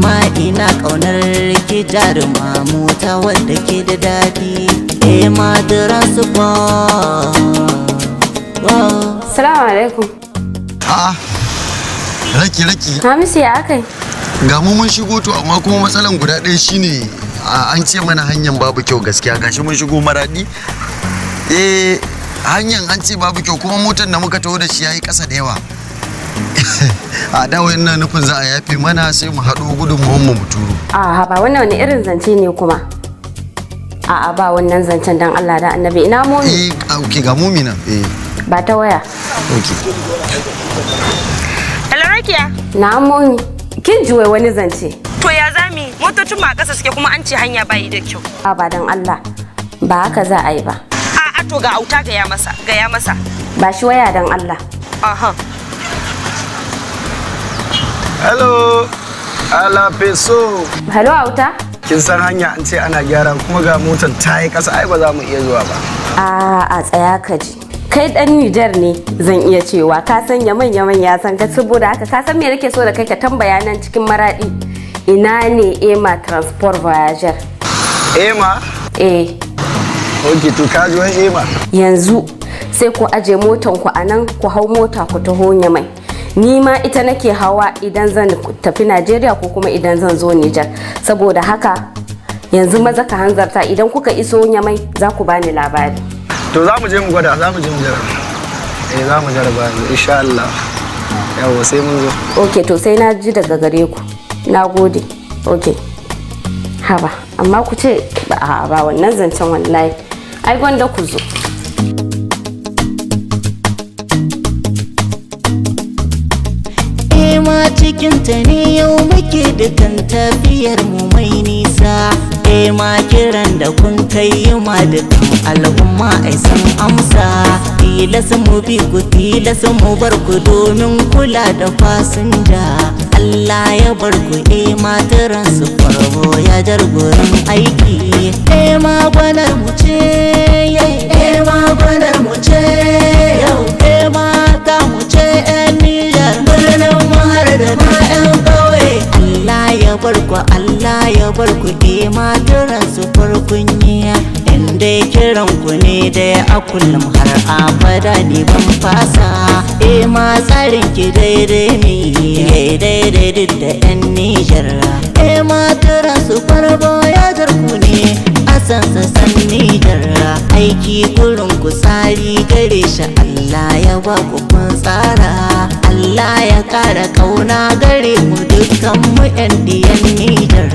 ma ina ƙaunar ki jaruma mota wadda ke da daɗi ma transport. Salamu alaikum. Raki Hamisu ya akai? ga mu mun shigo to amma kuma matsalan guda ɗaya shine an ce mana hanyar babu kyau gaskiya gashi mun shigo Maradi hanyar an ce babu kyau kuma motar da muka taho da shi yayi ƙasa da yawa a dawo ina nufin za a yafe mana sai mu haɗo gudunmuwan mu turo. Ba wannan wani irin zance ne kuma? A'a ba wannan zancen dan Allah da Annabi ina momi? Okay ga momi nan ba ta waya. Okay. Hello Rakiya. Na momi. Kin juwe wani zance. To ya zami motocin ma ƙasa suke kuma an ce hanya bayi da kyau. Ba dan Allah. Ba haka za a yi ba. A'a to ga auta gaya masa. Ba shi waya dan Allah. Aha. Hello, ala peso. Hello auta? Kin san hanya an ce ana gyara kuma ga motar ta yi ƙasa ai ba za mu iya zuwa ba. A tsaya ka ji. Kai dan Nijar ne zan iya cewa ka san yaman ya san ka saboda haka ka san me nake so da kai ka tambaya nan cikin Maradi. Ina ne Ema Transport Voyager? Ema? Ok to ka ji wani Ema. Yanzu sai ku aje motan ku anan ku hau mota ku taho Nyamai. Ni ma ita nake hawa idan zan tafi Najeriya ko kuma idan zan zo Nijar. Saboda haka yanzu maza ka hanzarta idan kuka iso Nyamai za ku bani labari. To za mu je mu gwada, za mu je mu jarraba. Za mu jarraba insha Allah. Yawo sai mun zo. Ok to sai na ji daga gare ku. Na gode. Ok. Haba amma ku ce ba wannan zancen wallahi. Ai gwanda ku zo. Cikinta ne yau muke dukan tafiyar mu mai nisa ma kiran da kun kai ma dukan al'umma ai san amsa tilas mu bi ku tilas mu bar ku domin kula da fasinja Allah ya bar ku ma transport voyager gurin aiki ma gwanar mu ce ma gwanar mu ce yau ma ta mu ce Nijar birnin mahar da na 'yan ƙauye Allah ya bar ku ma transport kunya inda kiran ku ne da a kullum har abada ne ban fasa ma tsarin ki daidai ne daidai da 'yan Nijar ma transport voyager ku ne a san Nijar aiki gurin ku tsari gare shi Allah ya ba ku kun tsara Allah ya kara kauna gare mu dukkan mu 'yan diyan Nijar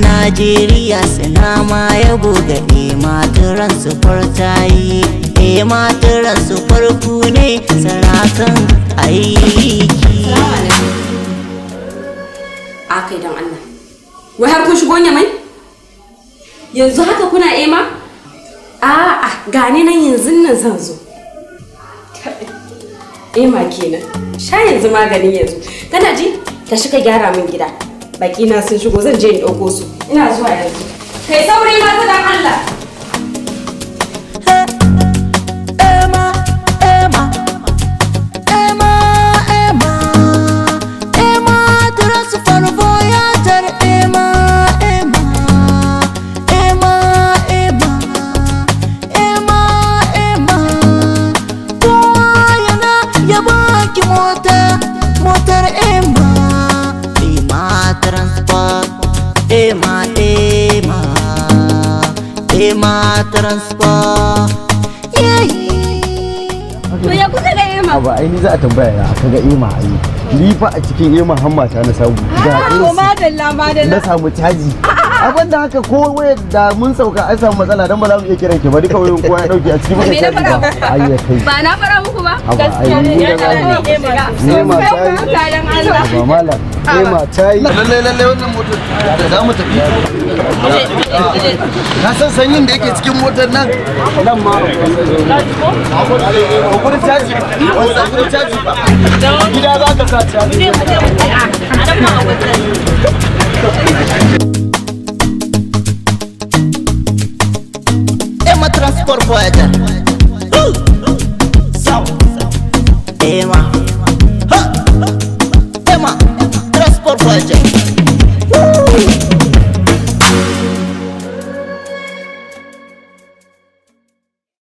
Najeriya suna ma yabo ga ematiran su fartayi ematiran su farku ne sarakan aiki. Akai dan Allah. Wai har kun shigo Nyamai? Yanzu haka kuna ema? A'a gane nan yanzu nan zan zo. Ema kenan. Sha yanzu maganin yanzu. Kana ji? Ka shiga gyara min gida. Baki na sun shigo zan je in dauko su. Ina zuwa yanzu. Kai saurayi ma ta dan Allah. Motar Ema Transport Ema Transport. To ya kuka ga Ema? Ba ai ni za a tambaya ya aka ga Ema ai. Ni fa a cikin Ema hammata na samu. To madalla. Na samu caji. Abin da haka ko wayar da mun sauka an samu matsala dan ba za mu iya kiran ki ba duka wayoyin kowa ya dauke a cikin mutum caji ba. Ai kai. Ba na fara muku ba? Gaskiya ne ya Ema tayi. Ba malam. Ema tayi. Lalle wannan motar da za mu tafi. Ka san sanyin da yake cikin motar nan? Nan ma. Gurin caji. Wannan gurin caji ba. Gida za ka sa caji. Ema Transport Voyager. Ema Transport Voyager.